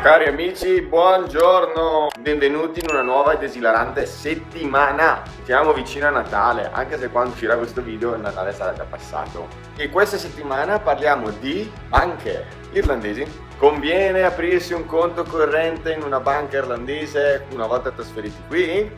Cari amici, buongiorno! Benvenuti in una nuova ed esilarante settimana. Siamo vicino a Natale, anche se quando uscirà questo video il Natale sarà già passato. E questa settimana parliamo di banche irlandesi. Conviene aprirsi un conto corrente in una banca irlandese una volta trasferiti qui?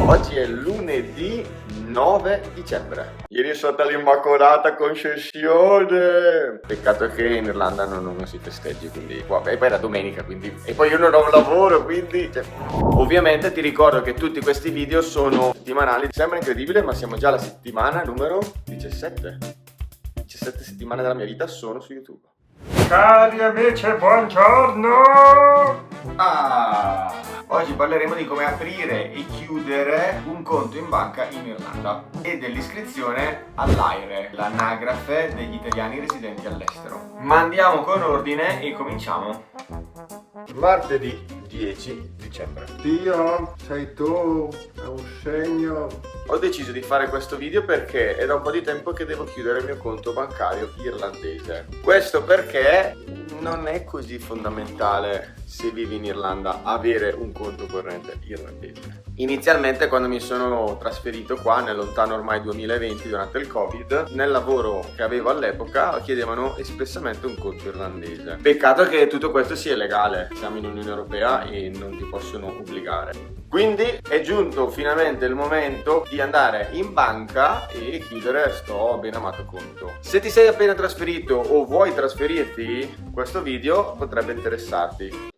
Oggi è lunedì 9 dicembre. Ieri è stata l'Immacolata Concezione. Peccato che in Irlanda non si festeggi, quindi e poi era domenica, quindi e poi io non ho un lavoro, quindi ovviamente ti ricordo che tutti questi video sono settimanali. Sembra incredibile, ma siamo già alla settimana numero 17. 17 settimane della mia vita sono su YouTube. Cari amici, buongiorno! Oggi parleremo di come aprire e chiudere un conto in banca in Irlanda e dell'iscrizione all'AIRE, l'anagrafe degli italiani residenti all'estero. Ma andiamo con ordine e cominciamo. Martedì 10 dicembre. Dio, sei tu, è un segno. Ho deciso di fare questo video perché è da un po' di tempo che devo chiudere il mio conto bancario irlandese. Questo perché non è così fondamentale, se vivi in Irlanda, avere un conto corrente irlandese. Inizialmente, quando mi sono trasferito qua nel lontano ormai 2020 durante il Covid, nel lavoro che avevo all'epoca chiedevano espressamente un conto irlandese. Peccato che tutto questo sia illegale, siamo in Unione Europea e non ti possono obbligare. Quindi è giunto finalmente il momento di andare in banca e chiudere sto ben amato conto. Se ti sei appena trasferito o vuoi trasferirti, questo video potrebbe interessarti.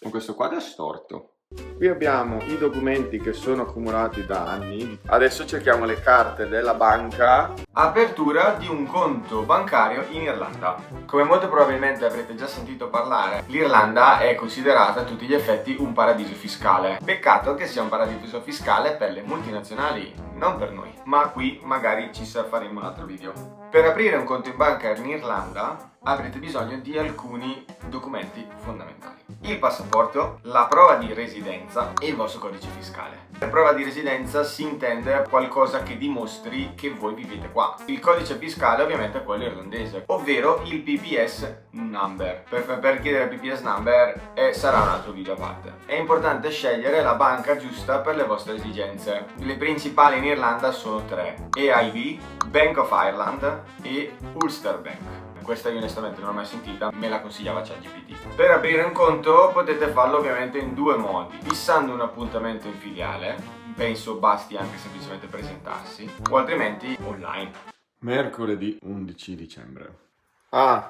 Con questo quadro è storto. Qui abbiamo i documenti che sono accumulati da anni. Adesso cerchiamo le carte della banca. Apertura di un conto bancario in Irlanda. Come molto probabilmente avrete già sentito parlare, l'Irlanda è considerata a tutti gli effetti un paradiso fiscale. Peccato che sia un paradiso fiscale per le multinazionali, non per noi. Ma qui magari ci faremo un altro video. Per aprire un conto in banca in Irlanda avrete bisogno di alcuni documenti fondamentali: il passaporto, la prova di residenza e il vostro codice fiscale. Per prova di residenza si intende qualcosa che dimostri che voi vivete qua. Il codice fiscale ovviamente è quello irlandese, ovvero il PPS number. Per chiedere il PPS number sarà un altro video a parte. È importante scegliere la banca giusta per le vostre esigenze. Le principali in Irlanda sono tre: AIB, Bank of Ireland e Ulster Bank. Questa io onestamente non l'ho mai sentita, me la consigliava ChatGPT. Per aprire un conto potete farlo ovviamente in due modi: fissando un appuntamento in filiale, penso basti anche semplicemente presentarsi, o altrimenti online. Mercoledì 11 dicembre.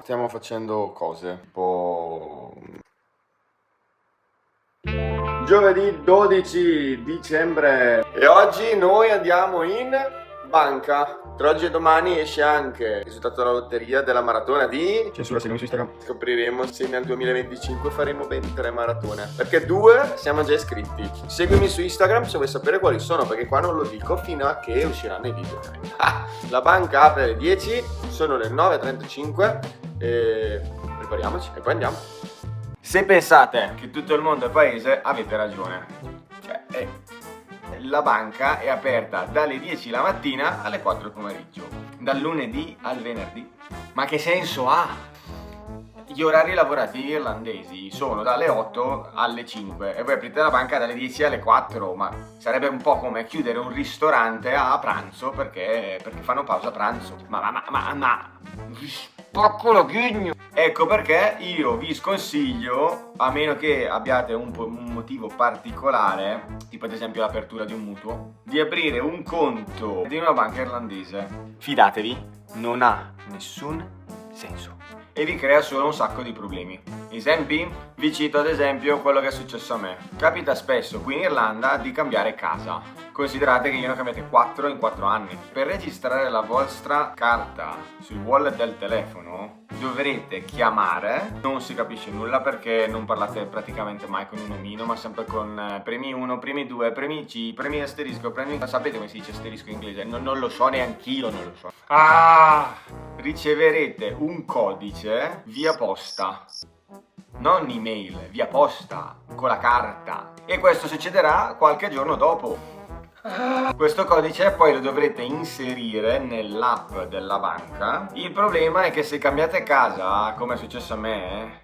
Stiamo facendo cose un po'... Giovedì 12 dicembre e oggi noi andiamo in banca. Tra oggi e domani esce anche il risultato della lotteria della maratona di... Censura, seguimi su Instagram. Scopriremo se nel 2025 faremo ben 3 maratone, perché 2 siamo già iscritti. Seguimi su Instagram se vuoi sapere quali sono, perché qua non lo dico fino a che usciranno i video. La banca apre alle 10, sono le 9:35 e prepariamoci e poi andiamo. Se pensate che tutto il mondo è paese, avete ragione. La banca è aperta dalle 10 la mattina alle 4 del pomeriggio, dal lunedì al venerdì. Ma che senso ha? Gli orari lavorativi irlandesi sono dalle 8 alle 5 e voi aprite la banca dalle 10 alle 4, ma sarebbe un po' come chiudere un ristorante a pranzo perché fanno pausa pranzo. Ma spacco la ghigno! Ecco perché io vi sconsiglio, a meno che abbiate un motivo particolare, tipo ad esempio l'apertura di un mutuo, di aprire un conto di una banca irlandese. Fidatevi, non ha nessun senso e vi crea solo un sacco di problemi. Esempi? Vi cito ad esempio quello che è successo a me. Capita spesso qui in Irlanda di cambiare casa. Considerate che io ne ho cambiate 4 in 4 anni. Per registrare la vostra carta sul wallet del telefono dovrete chiamare, non si capisce nulla perché non parlate praticamente mai con un omino, ma sempre con premi 1, premi 2, premi C, premi asterisco, premi... Sapete come si dice asterisco in inglese? Non lo so, neanch'io non lo so. Riceverete un codice via posta, non email, via posta, con la carta. E questo succederà qualche giorno dopo. Questo codice poi lo dovrete inserire nell'app della banca. Il problema è che se cambiate casa, come è successo a me,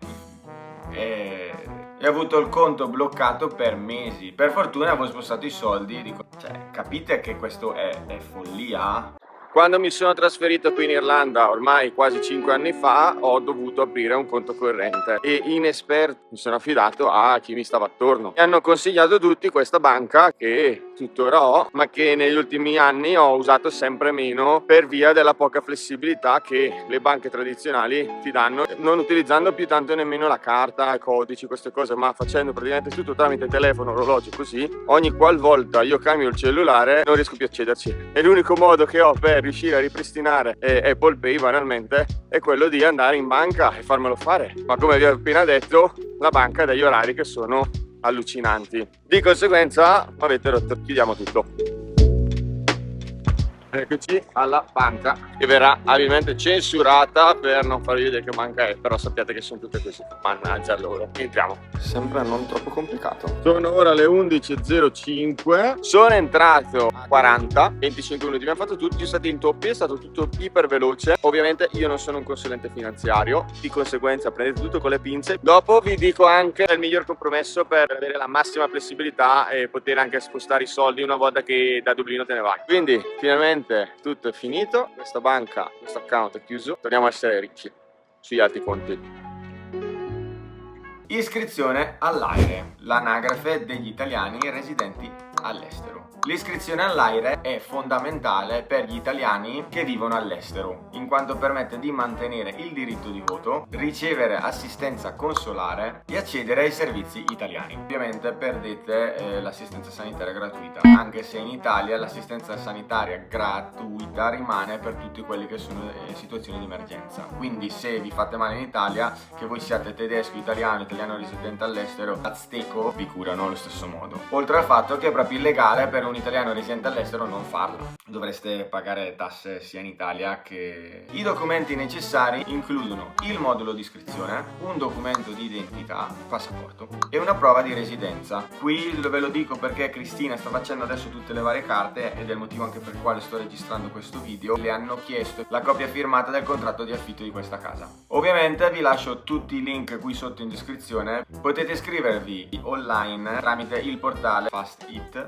e ho avuto il conto bloccato per mesi. Per fortuna avevo spostato i soldi. Cioè, capite che questo è follia? Quando mi sono trasferito qui in Irlanda, ormai quasi 5 anni fa, ho dovuto aprire un conto corrente e inesperto mi sono affidato a chi mi stava attorno. Mi hanno consigliato tutti questa banca che tuttora ho, ma che negli ultimi anni ho usato sempre meno per via della poca flessibilità che le banche tradizionali ti danno, non utilizzando più tanto nemmeno la carta, codici, queste cose, ma facendo praticamente tutto tramite telefono, orologio, così. Ogni qualvolta io cambio il cellulare non riesco più a accederci. E l'unico modo che ho per riuscire a ripristinare Apple Pay banalmente è quello di andare in banca e farmelo fare, ma come vi ho appena detto la banca ha degli orari che sono allucinanti, di conseguenza avete rotto. Chiudiamo tutto. Eccoci alla banca, che verrà abilmente censurata per non farvi vedere che banca è, però sappiate che sono tutte così, mannaggia loro. Entriamo. Sembra non troppo complicato. Sono ora le 11:05, sono entrato a 25 minuti, abbiamo fatto tutti stati intoppi, è stato tutto iper veloce. Ovviamente io non sono un consulente finanziario, di conseguenza prendete tutto con le pinze. Dopo vi dico anche il miglior compromesso per avere la massima flessibilità e poter anche spostare i soldi una volta che da Dublino te ne vai. Quindi finalmente tutto è finito, questa banca, questo account è chiuso, torniamo a essere ricchi sugli altri conti. Iscrizione all'AIRE, l'anagrafe degli italiani residenti all'estero. L'iscrizione all'AIRE è fondamentale per gli italiani che vivono all'estero, in quanto permette di mantenere il diritto di voto, ricevere assistenza consolare e accedere ai servizi italiani. Ovviamente perdete l'assistenza sanitaria gratuita, anche se in Italia l'assistenza sanitaria gratuita rimane per tutti quelli che sono situazioni di emergenza. Quindi se vi fate male in Italia, che voi siate tedesco, italiano residente all'estero, azteco, vi curano allo stesso modo. Oltre al fatto che è proprio illegale per un italiano residente all'estero non farla. Dovreste pagare tasse sia in Italia che... I documenti necessari includono il modulo di iscrizione, un documento di identità, passaporto e una prova di residenza. Qui ve lo dico perché Cristina sta facendo adesso tutte le varie carte ed è il motivo anche per il quale sto registrando questo video. Le hanno chiesto la copia firmata del contratto di affitto di questa casa. Ovviamente vi lascio tutti i link qui sotto in descrizione. Potete iscrivervi online tramite il portale FastIT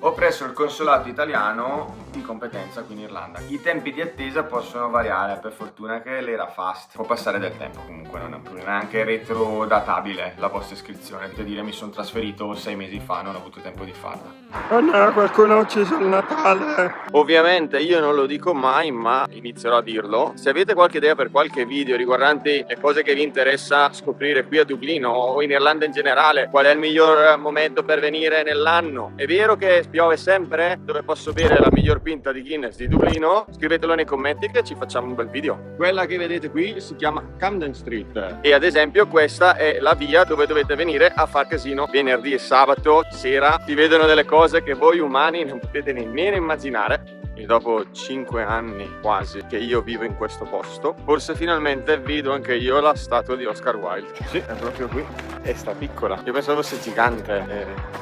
o presso il consolato italiano di competenza qui in Irlanda. I tempi di attesa possono variare, per fortuna che l'era fast può passare del tempo, comunque non è un problema, è anche retrodatabile la vostra iscrizione. Potete dire mi sono trasferito 6 mesi fa, non ho avuto tempo di farla. Oh no, qualcuno ha ucciso il Natale. Ovviamente io non lo dico mai, ma inizierò a dirlo. Se avete qualche idea per qualche video riguardanti le cose che vi interessa scoprire qui a Dublino o in Irlanda in generale, qual è il miglior momento per venire nell'anno, è vero che piove sempre, dove posso bere la miglior pinta di Guinness di Dublino, scrivetelo nei commenti che ci facciamo un bel video. Quella che vedete qui si chiama Camden Street e ad esempio questa è la via dove dovete venire a far casino venerdì e sabato sera. Si vedono delle cose che voi umani non potete nemmeno immaginare. E dopo 5 anni quasi che io vivo in questo posto, forse finalmente vedo anche io la statua di Oscar Wilde. Sì, è proprio qui. E sta piccola. Io pensavo fosse gigante.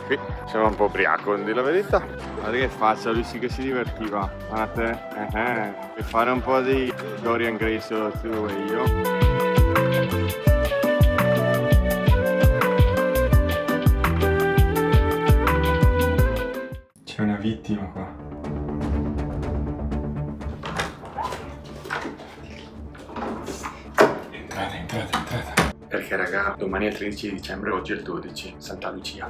Qui sembra un po' ubriaco, a dire la verità. Guarda che faccia, lui sì che si divertiva. Guardate. E fare un po' di Dorian Gray solo tu e io. C'è una vittima qua. Entrate. Perché raga, domani è il 13 dicembre, oggi è il 12, Santa Lucia.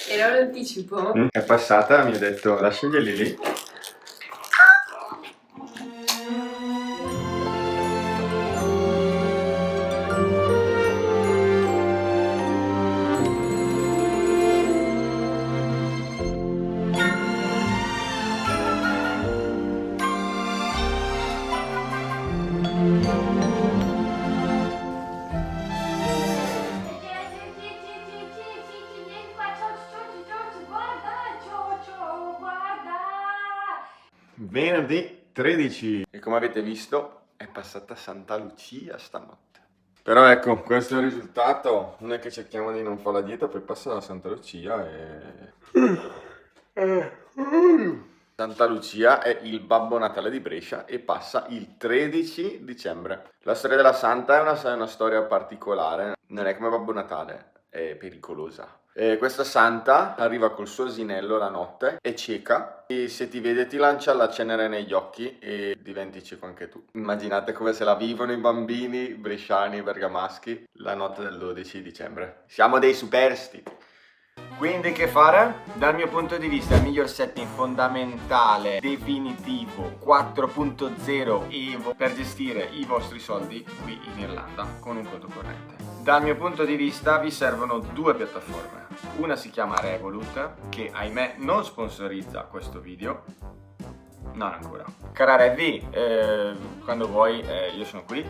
Era un anticipo? È passata, mi ha detto lasciaglieli lì. Venerdì 13 e come avete visto è passata Santa Lucia stanotte. Però ecco, questo è il risultato. Non è che cerchiamo di non fare la dieta, poi passa la Santa Lucia e... Santa Lucia è il Babbo Natale di Brescia e passa il 13 dicembre. La storia della Santa è una storia particolare, non è come Babbo Natale, è pericolosa. Questa santa arriva col suo asinello la notte, è cieca e se ti vede ti lancia la cenere negli occhi e diventi cieco anche tu. Immaginate come se la vivono i bambini bresciani e bergamaschi la notte del 12 dicembre. Siamo dei superstiti. Quindi che fare? Dal mio punto di vista il miglior setting fondamentale, definitivo, 4.0 Evo per gestire i vostri soldi qui in Irlanda con un conto corrente. Dal mio punto di vista vi servono due piattaforme. Una si chiama Revolut, che ahimè non sponsorizza questo video. Non ancora. Cara Revi, quando vuoi io sono qui.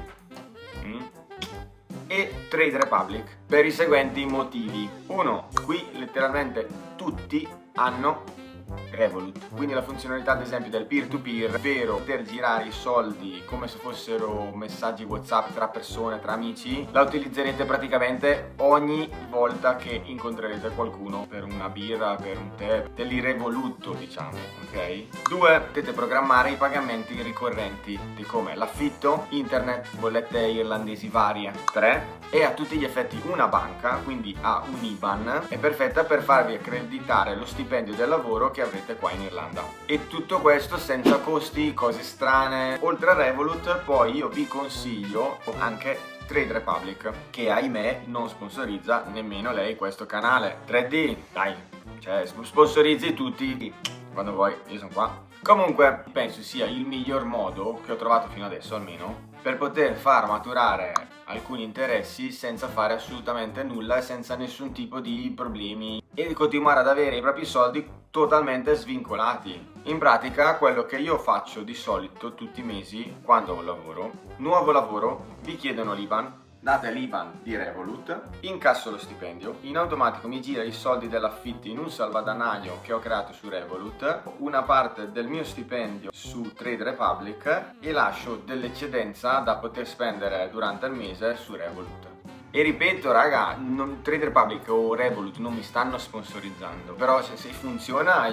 E Trade Republic per i seguenti motivi. Uno, qui letteralmente tutti hanno Revolut, quindi la funzionalità ad esempio del peer-to-peer, ovvero poter girare i soldi come se fossero messaggi WhatsApp tra persone, tra amici, la utilizzerete praticamente ogni volta che incontrerete qualcuno per una birra, per un tè, dell'Irevoluto diciamo, ok? 2, potete programmare i pagamenti ricorrenti di come l'affitto, internet, bollette irlandesi varie. 3, è a tutti gli effetti una banca, quindi ha un IBAN, è perfetta per farvi accreditare lo stipendio del lavoro che avrete qua in Irlanda. E tutto questo senza costi, cose strane. Oltre a Revolut, poi io vi consiglio anche Trade Republic, che ahimè non sponsorizza nemmeno lei questo canale. 3D, dai, cioè sponsorizzi tutti quando vuoi, io sono qua. Comunque penso sia il miglior modo che ho trovato fino adesso almeno per poter far maturare alcuni interessi senza fare assolutamente nulla e senza nessun tipo di problemi e di continuare ad avere i propri soldi totalmente svincolati. In pratica quello che io faccio di solito tutti i mesi quando ho un lavoro, nuovo lavoro, vi chiedono l'IBAN, date l'IBAN di Revolut, incasso lo stipendio, in automatico mi gira i soldi dell'affitto in un salvadanaio che ho creato su Revolut, una parte del mio stipendio su Trade Republic e lascio dell'eccedenza da poter spendere durante il mese su Revolut. E ripeto raga, Trade Republic o Revolut non mi stanno sponsorizzando, però se funziona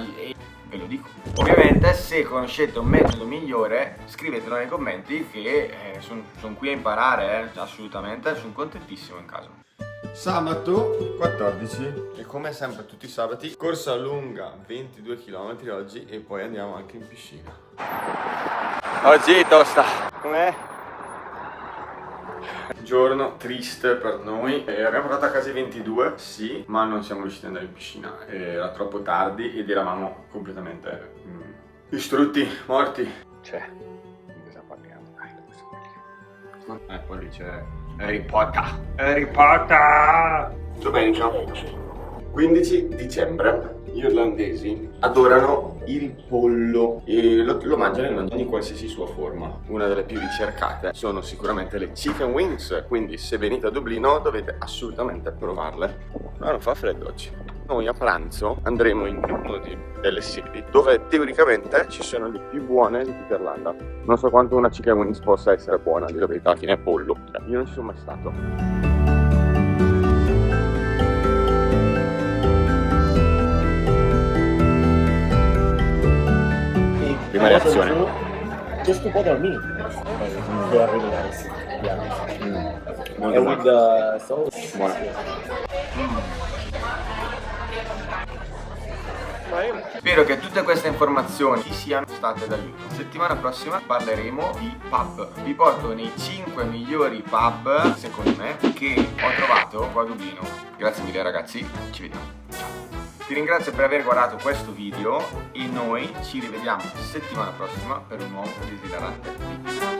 ve lo dico. Ovviamente se conoscete un metodo migliore scrivetelo nei commenti che sono qui a imparare, assolutamente, sono contentissimo in caso. Sabato 14 e come sempre tutti i sabati corsa lunga 22 km oggi e poi andiamo anche in piscina. Oggi è tosta. Com'è? Giorno triste per noi, abbiamo portato a casa i 22, sì, ma non siamo riusciti ad andare in piscina, era troppo tardi ed eravamo completamente distrutti, morti. Cioè, di cosa parliamo? Poi lì c'è Harry Potter! Domenica 15 dicembre, gli irlandesi adorano il pollo e lo mangiano in ogni qualsiasi sua forma. Una delle più ricercate sono sicuramente le chicken wings, quindi se venite a Dublino dovete assolutamente provarle. Ma non fa freddo oggi. Noi a pranzo andremo in una delle sedi dove teoricamente ci sono le più buone di tutta Irlanda. Non so quanto una chicken wings possa essere buona, di verità, alla fine è pollo. Io non ci sono mai stato. Prima reazione. Just un po' dormire. Very nice. Molto And with the sauce. buona. Spero che tutte queste informazioni vi siano state d'aiuto. Settimana prossima parleremo di pub. Vi porto nei 5 migliori pub, secondo me, che ho trovato qua a Dublino. Grazie mille ragazzi, ci vediamo. Ti ringrazio per aver guardato questo video e noi ci rivediamo settimana prossima per un nuovo desiderante video.